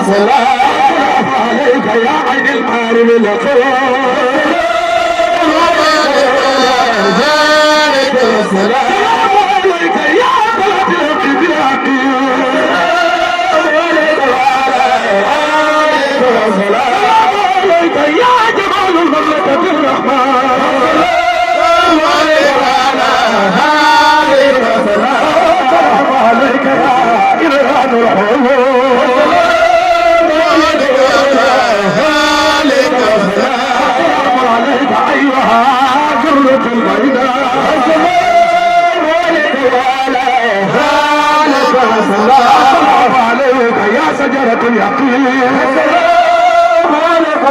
سلام عليك يا عين المعارف الأخوة سلام عليك يا بلد القبلة سلام عليك يا جمال المملكة الرحمن سلام عليك سلام عليك يا إيران الحلول سلام عليك أيها جرة البيضاء سلام عليك يا شجرة اليقين سلام عليك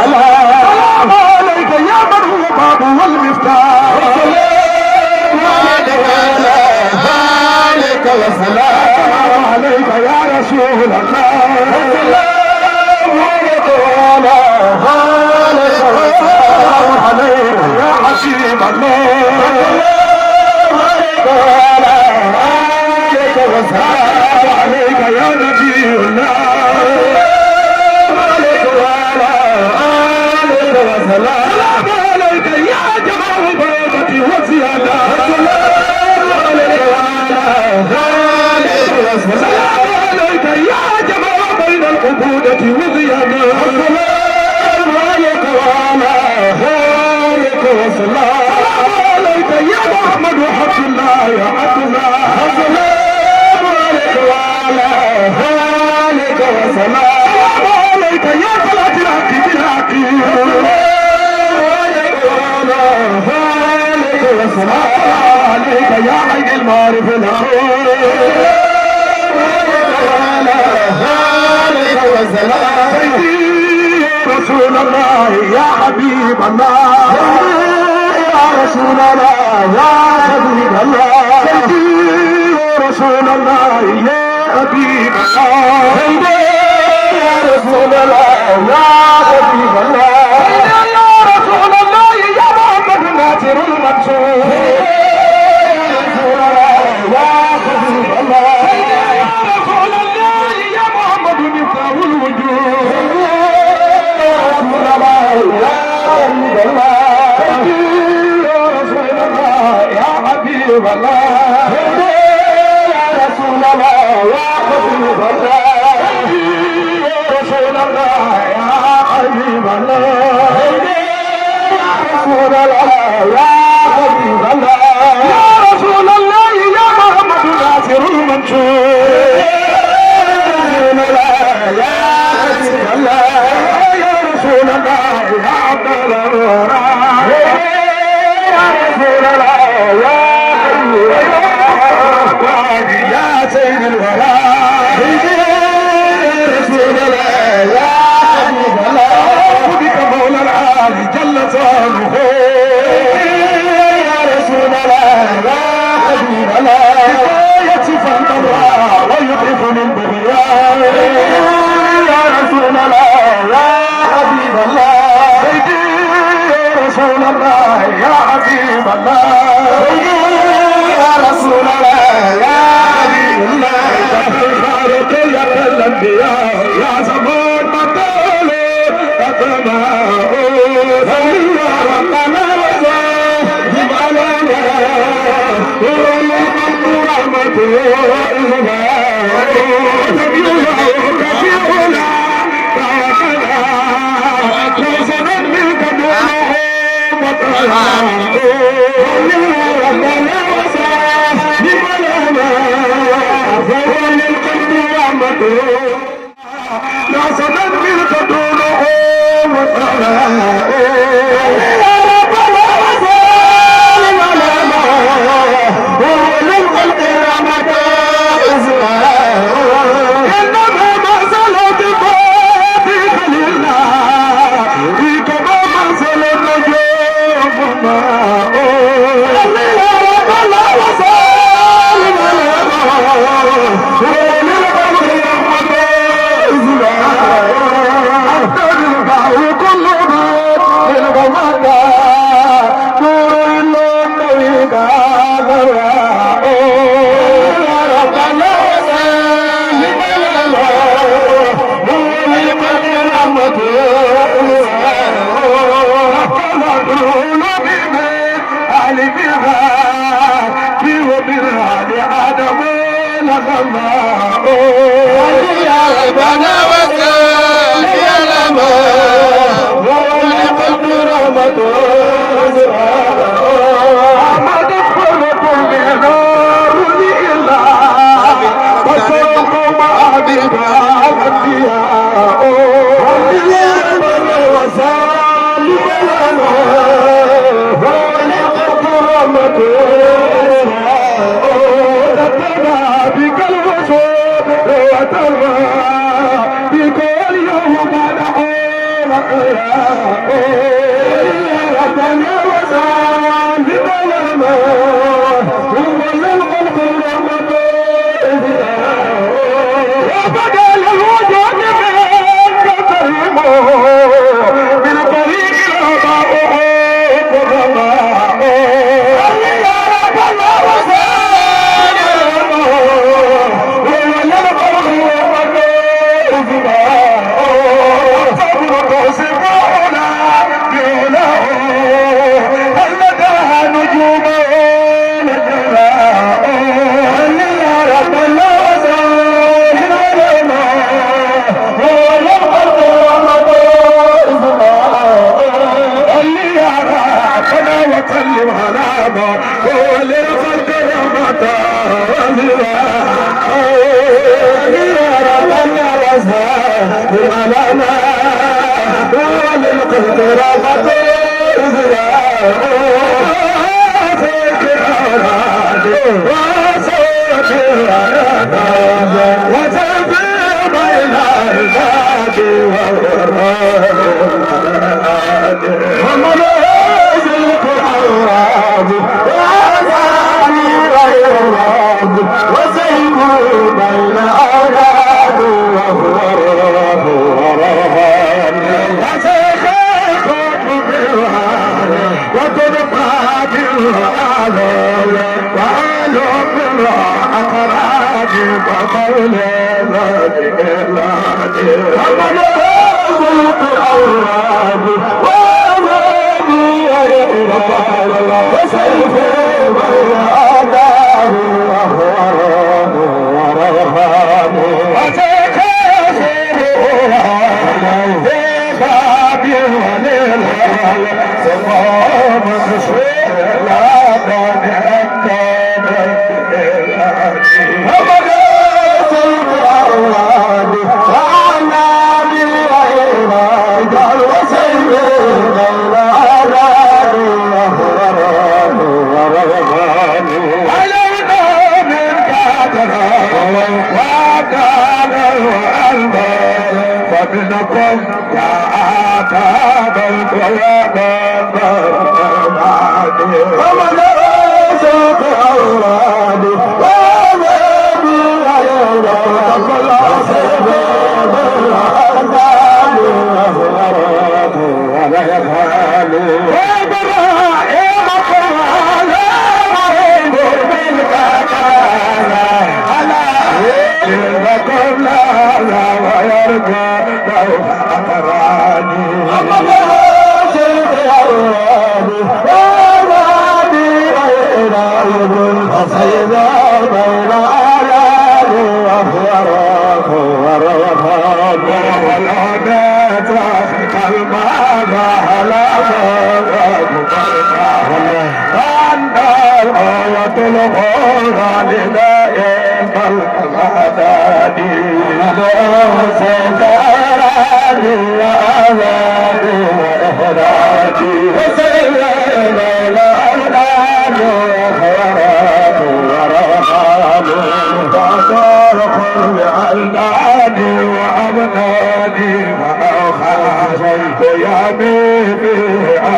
سلام عليك يا من هو باب والمفتاح سلام عليك يا رسول الله سلام عليك يا حسيب الله سلام عليك يا نبي الله سلام عليك يا جمال البركة والزيادة سلام عليك يا جمال بين العبودة والزيادة سلام عليك وسلام عليك يا محمد وحب الله يا عبد الله سلام عليك وسلام عليك يا صلاة الحق بالحق سلام عليك يا عين المعرفة سيدي رسول الله يا حبيب الله يا رسول الله يا حبيب الله سيدي رسول الله يا حبيب الله سيدي يا رسول الله يا حبيب الله يا رسول الله يا محمد ناصر المنصور يا رسول الله يا حبيب الله يا رسول الله يا محمد مفتاح الوجود يا رسول الله يا حبيب الله يا رسول الله يا حبيب الله يا رسول الله يا حبيب الله يا رسول الله يا حبيب الله يا رسول الله يا حبيب الله يا رسول الله يا محمد ناصر المنشور يا حبيب الله يا رسول الله يا عبد الله يا رسول الله يا حبيب الله يا سيد الولاء يا رسول الله يا حبيب الله بك مولى العالي جل شانه يا رسول الله يا حبيب الله يكشف الضراء ويضعف من بغيان يا رسول الله يا حبيب الله يا رسول الله يا حبيب الله يا رسول الله يا حبيب الله تبارك يا الانبياء يا زمان مطول قدماء يا ربنا جبالنا ورحمة لا صدق منك دونه لآدم لغماء يا ربنا وسال يا لما ولقد رحمة أحمد خلق من نار الإله وسوق مع الأنبياء وسال لنا ولقد رحمة بك الوصول وترى بكل يوم نحور ربنا وسلم لنا هو الخلق رحمة وبدا الوجود منك كريم من طريق الأباء والرماء يا ربنا وسلم على ما هو للخلق رحمة ربنا وسلم على ما هو للخلق رحمة وجب بين العباد والوراد وسيب بين أولاد وهو رهان وسيخاف بالوهان وتبقى بالوهان وعلو بالأقراد وقول ذلك الهادي ومن يزلق الأولاد وسيف بين أولاد وهو رهان فمنكم يا عتاب القيامة ومن رزق أولادي ومن يرزق العصيب بالأرض ولا يفعل وإبراهيمكم على غيب بالكفاية على لكم لا ويرجى لو أقراني فصيدا بين آلام وأخوارك ورغفان والعباد المال على أنت الآية الغرى لدائم الأمداني سيداراني وأذاني وإحراني وسيدنا الأولاد وخيرات ورغبان فأصارق بألداني وأبناني وأوخاش قيامي في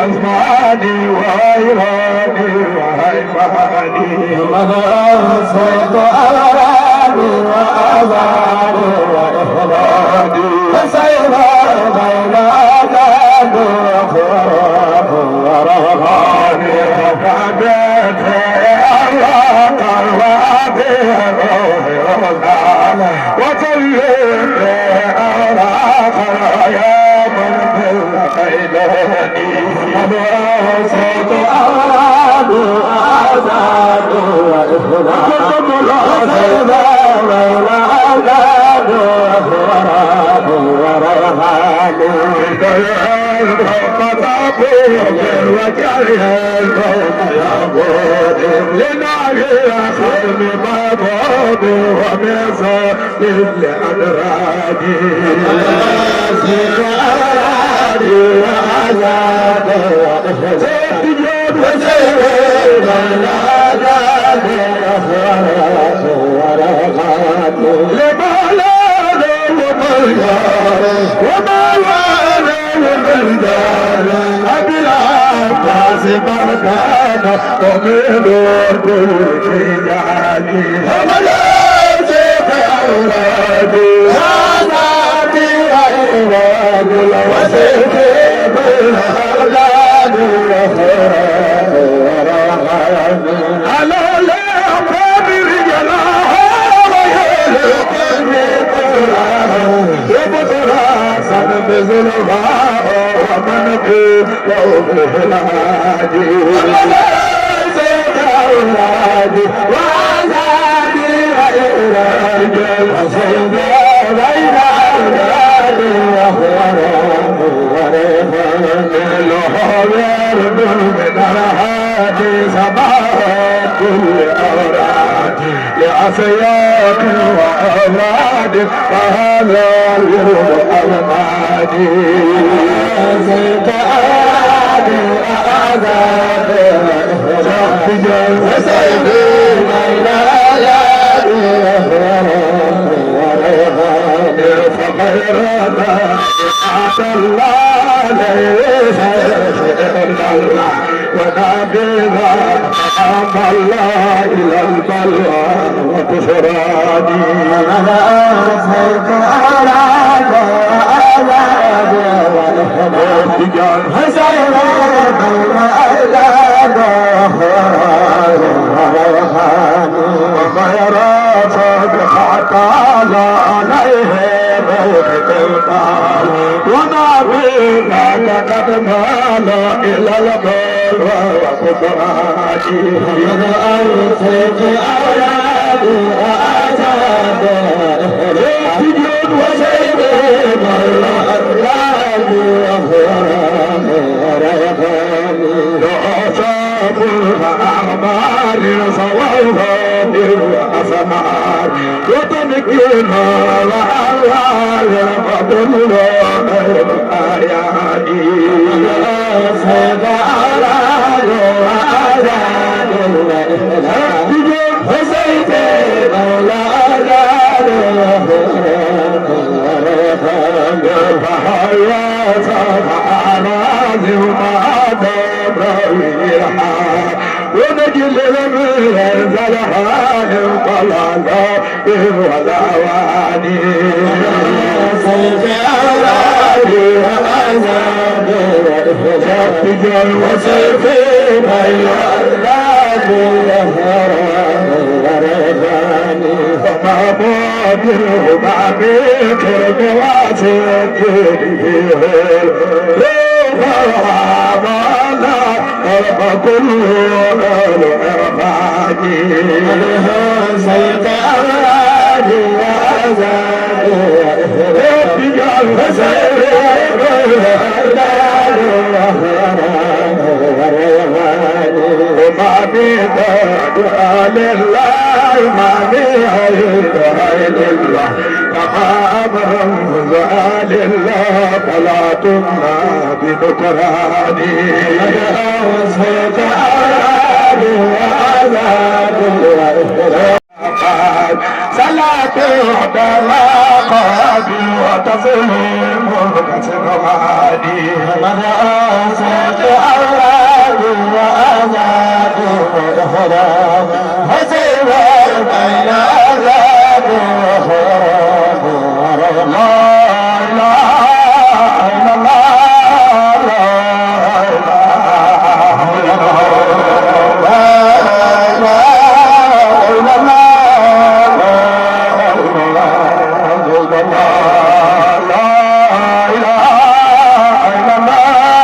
أزماني وأيراني وهيماني ومنصت أراني وأذاني وإحراني فسيرا بين أدان وخيرات ورغباني وكبت أراق الوابه روحي وزعل وطيب أراق يا من بالخير صوت أولاد وأعداد وإخوان وسيدة وأولاد وأخوان ورهان لنعي خدم مبعوض ومصر للأدراجي سيد أولادي وأعداد وإخوان وسيد الأعداد وأخوان ورهان لما لا وما وانا ومن أبلا فاسبا كان ومن كل جعلي ولا سيف أولادي أولادي أولاد وسيف الأولاد وخيرات ورهان على لا قادر جلاه بظلماء ومن في قومه الهادي سيد أولادي وعزادي وإرادي وسيد بين أولادي وخيرات ورهان الخبير من الهادي سماء كل أوراد لعصيات وأولاد فهذا اليوم أمادي زيت أولاد وأعداد وسيدي بين الأولاد ورهان فخيرات أعطى الله ليس إلا الله ونبينا أمام الله إلى البلوى وكفراني أنا أصيت أولاد وأولاد والحمد حسين أولاد ورهان وغيرات بحقال عليه بيت القال وما بينا قد مال إلى البلوى وكفراني أنا أصيت أولاد وأولاد وسيد الأولاد وأخوان ورهان وأصاب الأعمال صوابا بالحسنات وتمكينا وأعوال وضل الآيات سيد أولاد وأولاد وسيد الأولاد فحياة فأراضي وما دبرها ونجل من الزلحان وطلعنا والأواني سيف أولادي وأزاد وإخوان وسيفي بين أولاد الهرام ورهاني فما بادره مع بكر بواسط كل الأربعين سيد أولادي وأزاد وإخوان وسيد الأولاد وما بيداد لله ما بيداد لله كما أمر لله فلا تمنى بذكراني سيد أولادي وأزاد وإخوان صلاة وطلاقات وتسليم كسراني من أسد أولادي وأزاد وإخوان حسين بين أزاد وإخوان لا إله إلا الله لا إله إلا الله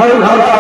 Allah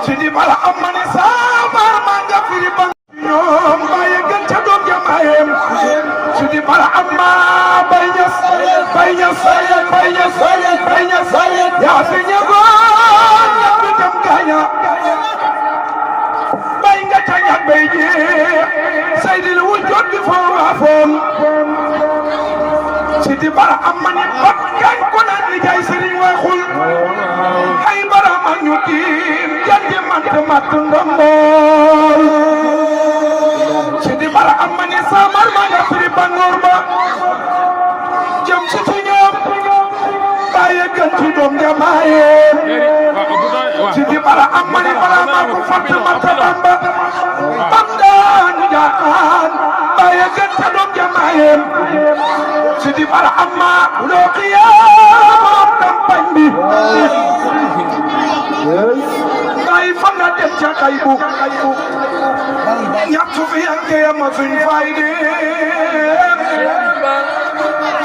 Sidi bala amani sabar manga firi bang ñoom baye gën ca doom jamaayem Sidi bala amma bayñas yaa fi ñëwoon ñëpp dem gaaña bay nga ca ñag bay jeex saydil wul jot bi foo waafoon Sidi bara amani bakkan ko naan ni jaay sëriñ waxul ay bara ma ñu tiim janti mat ndombool Sidi bara amani samar ma nga firi bangoor ba jëm si ci ñoom bàyyi gën ci doom jamaaye Sidi bara amani bara ma ko fatt mata bamba bam daan jaaxaan bàyyi gën ca doom jamaaye Sidi bara amma loo xiyaam campagne bi ngay fa nga dem ca kay bu ñàkk fi yanke ma suñ fayde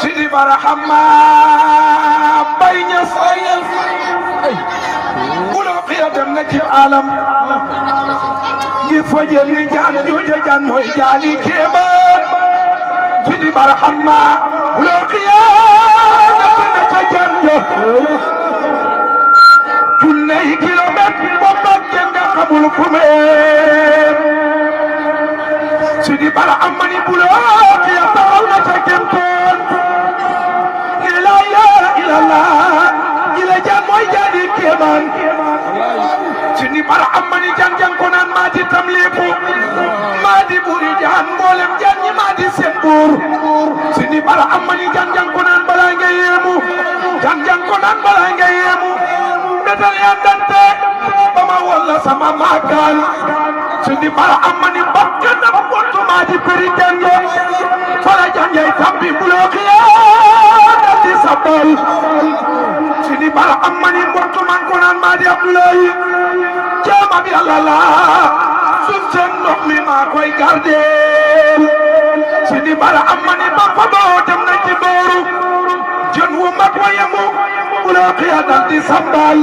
Sidi bara amma bay ñas loo xiya dem na ci alam ngi fojel ni jaan jooja jaan mooy jaani kéemaan Sidi bara amma loo xiyaam na ca jaan jo junney kilomètre boobu ak kenn nga xamul fu mu Sidi bara amani bu loo xiyaam taxaw na ca kentoon la ilaha illallah ila jaan mooy jaani kéemaan Sidi bara amani jaan ko naan maa di tamliku maa di buri jaan mboolem jaan ñi maa di seen buur Sidi bara amani jaan ko naan balaa nga yéemu jaan ko naan balaa nga yéemu metal yaa dante ba ma walla sama maakaan Sidi bara amani bakkan na mbottu maa di peri jaan yo fala jaan yay tabbi buloo xiyaa dal di sabal Sidi bara amani mbottu man ko naan maa di Abdoulaye jaama bi Yàlla la suuf seen ndox mi maa koy gardeel Sidi bara amani ba fa boo dem na ci booru jën wu mag wa yemu buloo xiya dal di sambal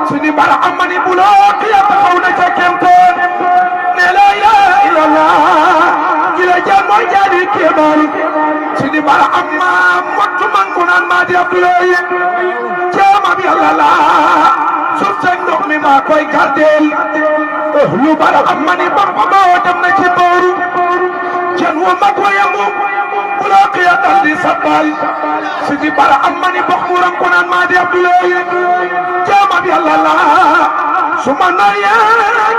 Sidi bara amani buloo xiya taxaw na ca kemtoon ne la ilaha illallah gila jaan mooy jaani kéemaan Sidi bara amma mottu man ko naan maa di Abdoulaye jaama bi Yàlla la suuf seen ndox mi maa koy gardeel lu bara amani ba fa boo dem na ci booru jën wu mag wa yemu buloo xiya dal di sambal Sidi bara amani box mu ram ko naan maa di Abdoulaye jaama bi Yàlla la suma noye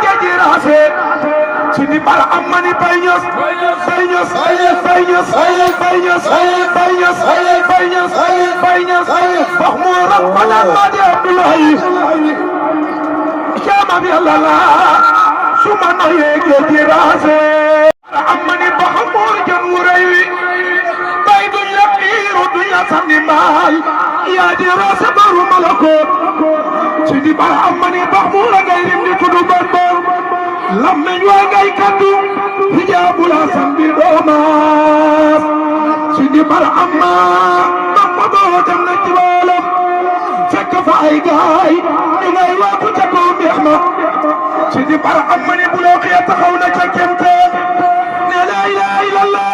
geji raase Sidi bara amani bayños box mu ram ko naan maa di Abdoulaye jaama bi Yàlla la suma noye geji raase bara amani box mu jën wu rëy wi bay duñ la xiiru duñ la sànni mbaal yaa di raase baru malakoot Sidi bara amani bax mu la ngay rim di tuddu Bamba lammeñ waa ngay kaddu hijaabu la sambi doomaas Sidi bara amma Bamba boo dem na ci boolam fekk fa ay gaay ñu ngay waaku ca kaw mbeex ma Sidi bara amani bu loo xiya taxaw na ca kemteen ne la ilaha illallah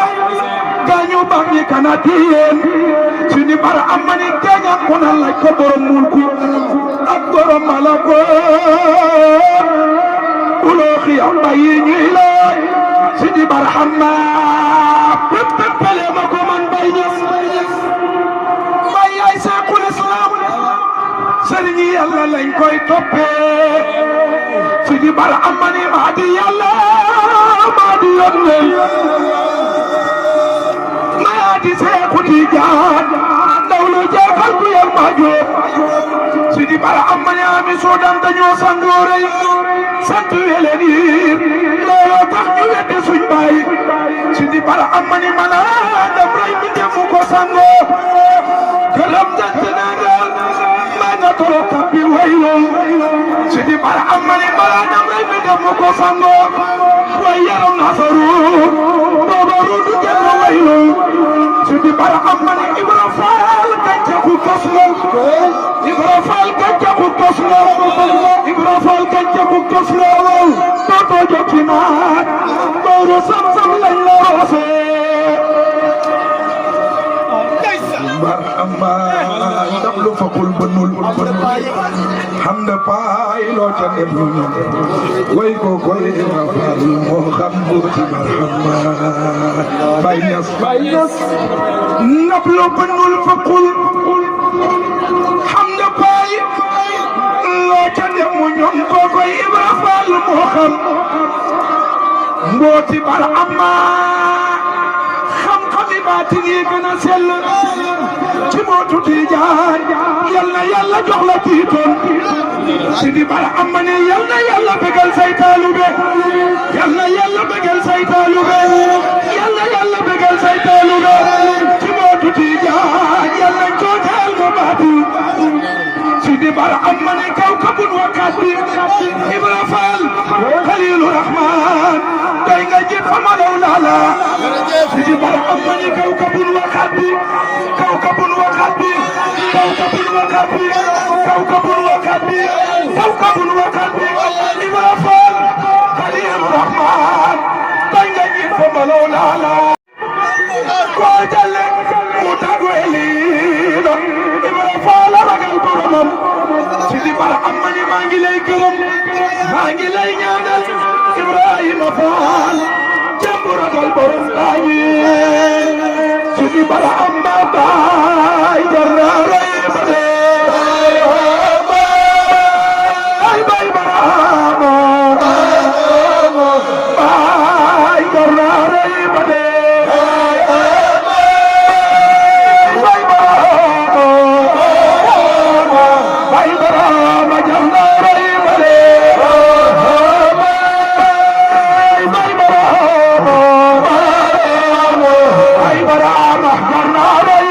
gaañu baax ñi kana tiyeen Sidi bara amani gañam ko na laaj ko borom mulku ak borom malakoot uloo xiya bàyyi ñuy laaj Sidi bara amma pele ma ko man bay ñas bay ay seexul islam sëriñ Yàlla lañ koy toppee Sidi bara amani maa di Yàlla maa di yónnee maa di Seexu Tijaan ndaw lu jeexal ku yar maa jóob Sidi bara amani ami Sudan dañoo sangoo rey sant weleen yiir looloo tax ñu weddi suñ baay Sidi bara amani mana dem rey mi defu ko sangoo këram jant naa daal maa nga toro tabbi waylo Sidi bara amani mana dem rey mi defu ko sangoo way yaram nasaru booba ruudu genn waylo Sidi bara amani Ibra Faal gàncaxu tos la Ibra Fall gàncaxu tos la Ibra Fall gàncaxu tos la dootoo jot ci naaj booru sam-sam lañ la roosee Barhama ndab lu fakul bënul xam nga paay loo ca dem way ko koy Ibra Fall moo xam buuti Barhama Baay Ñas ndab lu bënul fakul xam nga paay loo ca dem ñoom ko koy Ibra Fall moo xam mbooti Barhama xam-xami baatin yi gën a sell ci mootu Tijaan yal na Yàlla jox la tiitoon Sidi Barhama ne yal na Yàlla bégal say taalube yal na Yàlla bégal say taalube yal na Yàlla bégal say taalube ci mootu Tijaan yal na cooteel ma baati Sidi Barhama ne kawkabun wa kaddi Ibra Fall Xaliilu Rahmaan doy nga jiit fa ma law laala Sidi Barhama ne kawkabun wa kaddi kawkabun wa kaddi kawkabun wa kaddi kawkabun wa kaddi kawkabun wa kaddi Ibra Fall Xaliilu Rahmaan doy nga jiit fa ma law laala ko jalle mu tagu eliino Ibra Fall ragal boromam Sidi Barhama ne maa ngi lay gërëm maa ngi lay ñaanal Ibrahima Fall jàmm ragal borom daañu Sidi Barhama baay jar naa rey ba dee baay baay Barhama baay jar naa rey ba dee baay Barhama baay Barhama jar naa rey ba dee baay Barhama baay Barhama jar naa rey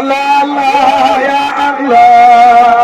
Allah, Allah, ya Allah.